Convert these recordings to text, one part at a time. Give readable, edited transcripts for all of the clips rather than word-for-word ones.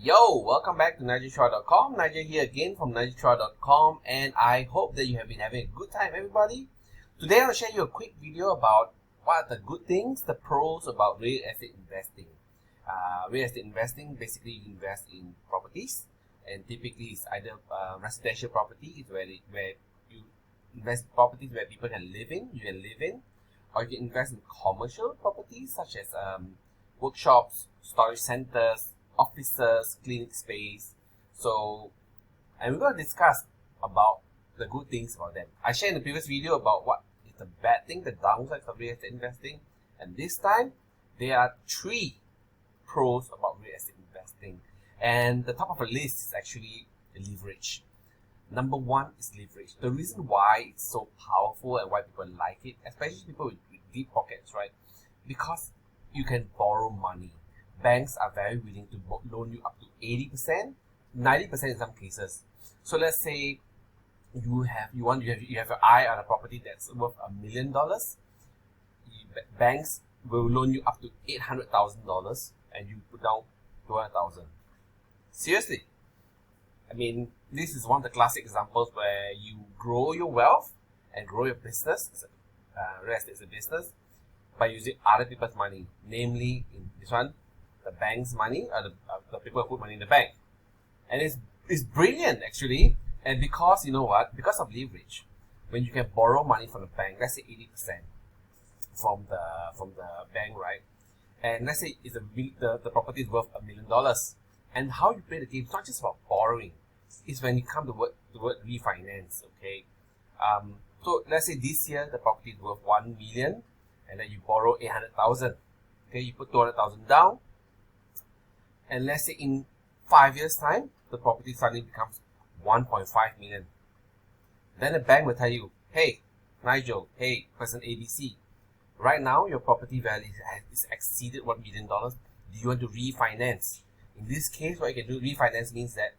Yo, welcome back to NigelChua.com. Nigel here again from NigelChua.com, and I hope that you have been having a good time, everybody. Today I'll share you a quick video about what are the good things, the pros about real estate investing. Real estate investing, basically you invest in properties, and typically it's either residential property, where you invest in properties where people can live in, or you can invest in commercial properties such as workshops, storage centers, offices, clinic space. And we're going to discuss about the good things about them. I shared in the previous video about what is the bad thing, the downsides of real estate investing, and this time there are 3 pros about real estate investing. And the top of the list is actually leverage. Number 1 is leverage. The reason why it's so powerful and why people like it, especially people with deep pockets, right? Because you can borrow money. Banks are very willing to loan you up to 80%, 90% in some cases. So let's say you have your eye on a property that's worth $1 million. Banks will loan you up to $800,000, and you put down $200,000. Seriously, I mean, this is one of the classic examples where you grow your wealth and grow your business. Real estate is a business by using other people's money, namely in this one, the bank's money, or the people who put money in the bank. And it's brilliant actually. And because you know what, because of leverage, when you can borrow money from the bank, let's say 80% from the bank, right? And let's say the property is worth $1 million. And how you play the game, it's not just about borrowing, it's when you come to the word refinance, okay? So let's say this year the property is worth $1 million, and then you borrow $800,000. Okay, you put $200,000 down, and let's say in 5 years' time, the property suddenly becomes $1.5 million. Then the bank will tell you, hey, Nigel, hey, person ABC, right now your property value is exceeded $1 million. Do you want to refinance? In this case, what you can do, refinance means that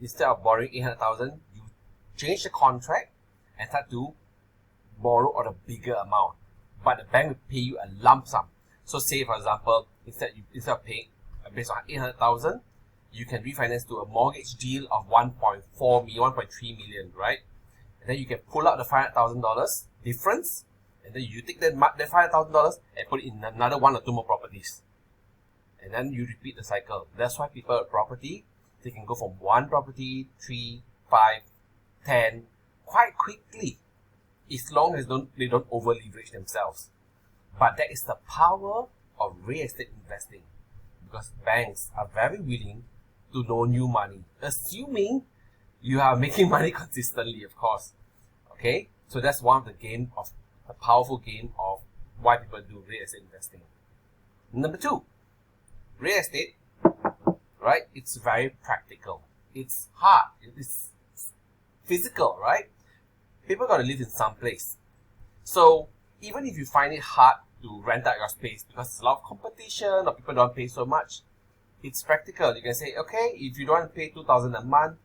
instead of borrowing $800,000, you change the contract and start to borrow on a bigger amount. But the bank will pay you a lump sum. So say, for example, instead of paying based on $800,000, you can refinance to a mortgage deal of $1.3 million, right? And then you can pull out the $500,000 difference, and then you take that $500,000 and put it in another 1 or 2 more properties. And then you repeat the cycle. That's why people at property, they can go from 1 property, 3, 5, 10, quite quickly, as long as they don't over leverage themselves. But that is the power of real estate investing, because banks are very willing to loan you money, assuming you are making money consistently, of course. Okay, so that's one of the powerful game of why people do real estate investing. Number 2, real estate, right? It's very practical. It's hard. It's physical, right? People got to live in some place. So even if you find it hard to rent out your space because there's a lot of competition or people don't pay so much, it's practical. You can say, okay, if you don't want to pay $2,000 a month,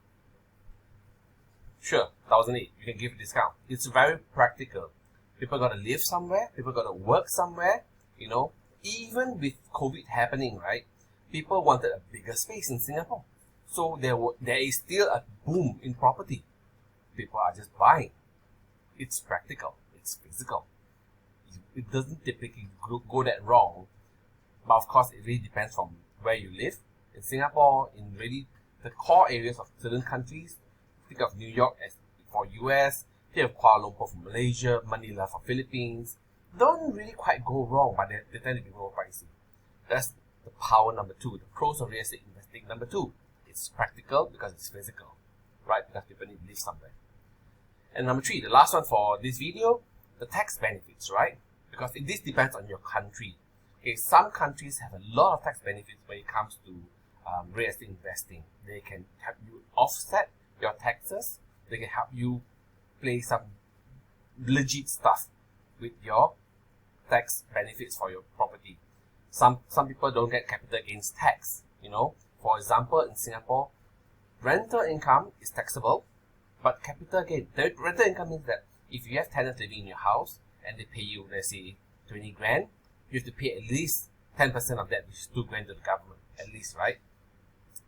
sure, $1,800, you can give a discount. It's very practical. People got to live somewhere. People got to work somewhere. You know, even with COVID happening, right? People wanted a bigger space in Singapore. So there is still a boom in property. People are just buying. It's practical. It's physical. It doesn't typically go that wrong. But of course, it really depends from where you live. In Singapore, in really the core areas of certain countries, think of New York as for US, think of Kuala Lumpur for Malaysia, Manila for Philippines. Don't really quite go wrong, but they tend to be more pricey. That's the power number 2, the pros of real estate investing. Number 2, it's practical because it's physical, right? Because people need to live somewhere. And number 3, the last one for this video, the tax benefits, right? Because this depends on your country. Okay, some countries have a lot of tax benefits when it comes to real estate investing. They can help you offset your taxes. They can help you play some legit stuff with your tax benefits for your property. Some people don't get capital gains tax. You know, for example, in Singapore, rental income is taxable, but capital gain, the rental income means that if you have tenants living in your house and they pay you, let's say, 20 grand, you have to pay at least 10% of that, which is 2 grand to the government, at least, right?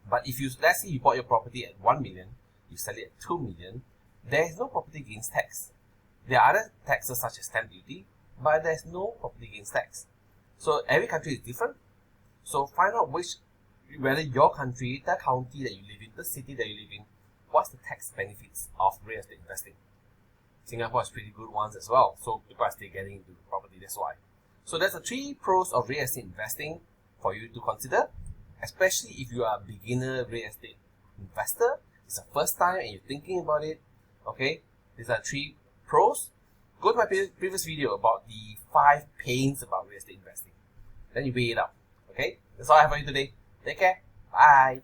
But if you, let's say you bought your property at 1 million, you sell it at 2 million, there is no property gains tax. There are other taxes such as stamp duty, but there's no property gains tax. So every country is different. So find out whether your country, the county that you live in, the city that you live in, what's the tax benefits of real estate investing. Singapore has pretty good ones as well, so people are still getting into property, that's why. So there's the 3 pros of real estate investing for you to consider, especially if you are a beginner real estate investor. It's the first time and you're thinking about it. Okay, these are 3 pros. Go to my previous video about the 5 pains about real estate investing. Then you weigh it up. Okay, that's all I have for you today. Take care. Bye.